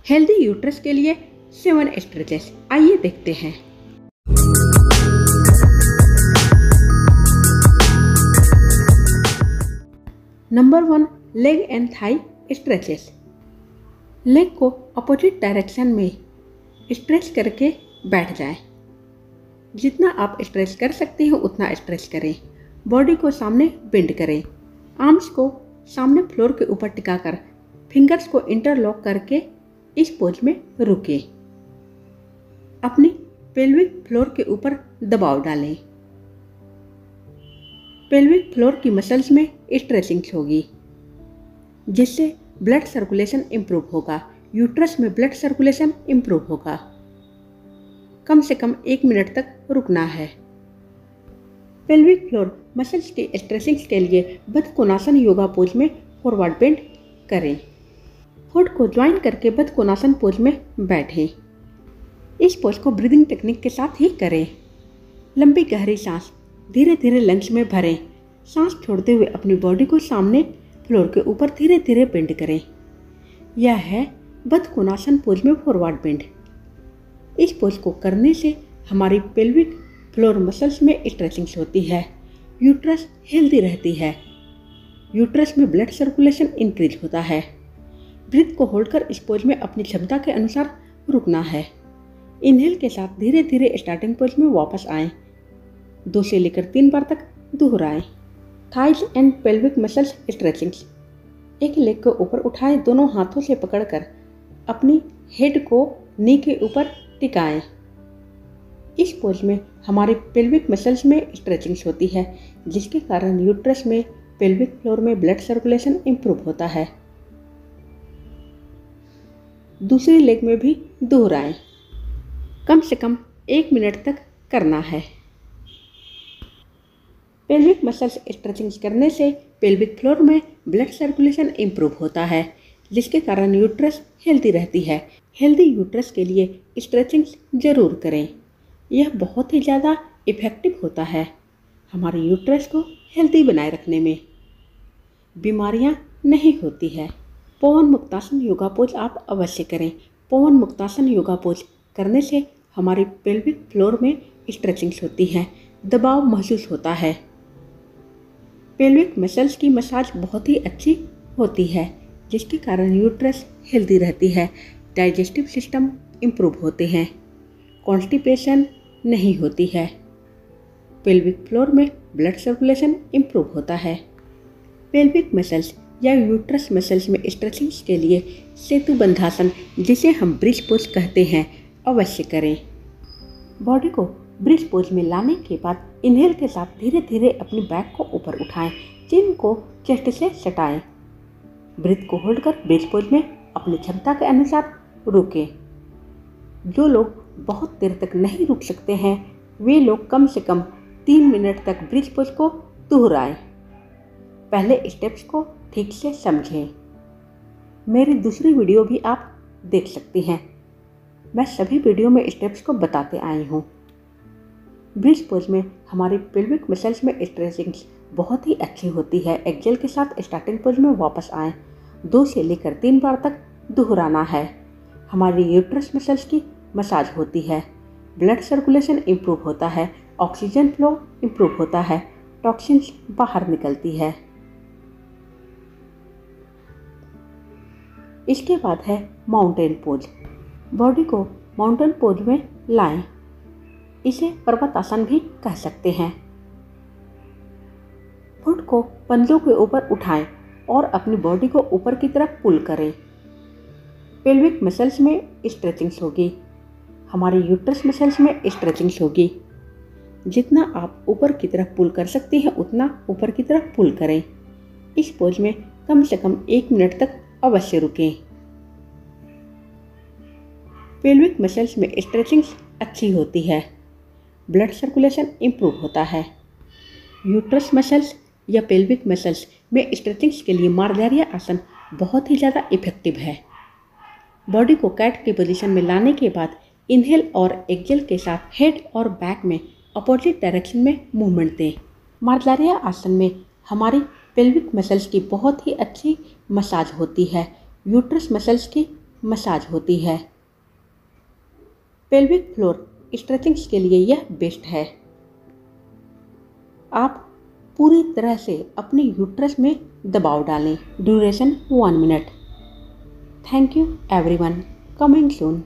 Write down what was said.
Healthy uterus के लिए 7 stretches, आइए देखते हैं। Number 1, leg and thigh stretches. Leg को अपोजिट डायरेक्शन में स्ट्रेच करके बैठ जाएं। जितना आप स्ट्रेच कर सकते हो उतना स्ट्रेच करें। बॉडी को सामने बेंड करें। आर्म्स को सामने फ्लोर के ऊपर टिकाकर फिंगर्स को इंटरलॉक करके इस पोज में रुकें। अपनी पेल्विक फ्लोर के ऊपर दबाव डालें। पेल्विक फ्लोर की मसल्स में स्ट्रेचिंग होगी, जिससे ब्लड सर्कुलेशन इंप्रूव होगा। यूट्रस में ब्लड सर्कुलेशन इंप्रूव होगा। कम से कम 1 मिनट तक रुकना है। पेल्विक फ्लोर मसल्स की स्ट्रेचिंग के लिए बदकोनासन योगा पोज में फॉरवर्ड बेंड करें। होठ को ज्वाइन करके बदकोनासन पोज में बैठें। इस पोज को ब्रीदिंग टेक्निक के साथ ही करें। लंबी गहरी सांस धीरे धीरे लंग्स में भरें। सांस छोड़ते हुए अपनी बॉडी को सामने फ्लोर के ऊपर धीरे धीरे बेंड करें। यह है बदकोनासन पोज में फॉरवर्ड बेंड। इस पोज को करने से हमारी पेल्विक फ्लोर मसल्स में स्ट्रेचिंग होती है। यूट्रस हेल्दी रहती है। यूट्रस में ब्लड सर्कुलेशन इंक्रीज होता है। ब्रीथ को होल्ड कर इस पोज में अपनी क्षमता के अनुसार रुकना है। इनहेल के साथ धीरे धीरे स्टार्टिंग पोज में वापस आएं। 2 से लेकर 3 बार तक दोहराएं। Thighs and pelvic muscles stretching. एक लेग को ऊपर उठाएं, दोनों हाथों से पकड़कर अपनी हेड को नी के ऊपर टिकाएं। इस पोज में हमारी पेल्विक मसल्स में स्ट्रेचिंग होती है, जिसके कारण यूट्रस में पेल्विक फ्लोर में ब्लड सर्कुलेशन इंप्रूव होता है। दूसरी लेग में भी दोहराएं। कम से कम 1 मिनट तक करना है। पेल्विक मसल्स स्ट्रेचिंग करने से पेल्विक फ्लोर में ब्लड सर्कुलेशन इंप्रूव होता है, जिसके कारण यूट्रस हेल्दी रहती है। हेल्दी यूट्रस के लिए स्ट्रेचिंग जरूर करें। यह बहुत ही ज़्यादा इफ़ेक्टिव होता है हमारे यूट्रस को हेल्दी बनाए रखने में। बीमारियां नहीं होती है। पवन मुक्तासन योगा पोज आप अवश्य करें। पवन मुक्तासन योगा पोज करने से हमारी पेल्विक फ्लोर में स्ट्रेचिंग होती है, दबाव महसूस होता है। पेल्विक मसल्स की मसाज बहुत ही अच्छी होती है, जिसके कारण यूट्रस हेल्दी रहती है। डाइजेस्टिव सिस्टम इंप्रूव होते हैं। कॉन्स्टिपेशन नहीं होती है। पेल्विक फ्लोर में ब्लड सर्कुलेशन इंप्रूव होता है। पेल्विक मसल्स या यूट्रस मसल्स में स्ट्रेचिंग के लिए सेतु बंधासन, जिसे हम ब्रिज पोज कहते हैं, अवश्य करें। बॉडी को ब्रिज पोज में लाने के बाद इनहेल के साथ धीरे धीरे अपनी बैक को ऊपर उठाएं। चिन को चेस्ट से सटाएं। ब्रीथ को होल्ड कर ब्रिज पोज में अपनी क्षमता के अनुसार रुकें। जो लोग बहुत देर तक नहीं रुक सकते हैं, वे लोग कम से कम 3 मिनट तक ब्रिज पोज को दोहराएं। पहले स्टेप्स को ठीक से समझें। मेरी दूसरी वीडियो भी आप देख सकती हैं। मैं सभी वीडियो में स्टेप्स को बताते आई हूँ। ब्रिज पोज में हमारी पेल्विक मसल्स में स्ट्रेचिंग बहुत ही अच्छी होती है। एक्सेल के साथ स्टार्टिंग पोज में वापस आएं। 2 से लेकर 3 बार तक दोहराना है। हमारी यूट्रस मसल्स की मसाज होती है। ब्लड सर्कुलेशन इंप्रूव होता है। ऑक्सीजन फ्लो इंप्रूव होता है। टॉक्सिन्स बाहर निकलती है। इसके बाद है माउंटेन पोज। बॉडी को माउंटेन पोज में लाएं। इसे पर्वत आसन भी कह सकते हैं। फुट को पंजों के ऊपर उठाएं और अपनी बॉडी को ऊपर की तरफ पुल करें। पेल्विक मसल्स में स्ट्रेचिंग होगी। हमारे यूट्रस मसल्स में स्ट्रेचिंग होगी। जितना आप ऊपर की तरफ पुल कर सकते हैं उतना ऊपर की तरफ पुल करें। इस पोज में कम से कम 1 मिनट तक अवश्य रुकें। पेल्विक मसल्स में स्ट्रेचिंग अच्छी होती है। ब्लड सर्कुलेशन इंप्रूव होता है। यूट्रस मसल्स या पेल्विक मसल्स में स्ट्रेचिंग के लिए मार्जारिया आसन बहुत ही ज़्यादा इफेक्टिव है। बॉडी को कैट की पोजीशन में लाने के बाद इनहेल और एक्सेल के साथ हेड और बैक में अपोजिट डायरेक्शन में मूवमेंट दें। मार्जारिया आसन में हमारी पेल्विक मसल्स की बहुत ही अच्छी मसाज होती है। यूट्रस मसल्स की मसाज होती है। पेल्विक फ्लोर स्ट्रेचिंग्स के लिए यह बेस्ट है। आप पूरी तरह से अपने यूट्रस में दबाव डालें। Duration 1 minute. Thank you everyone. Coming soon.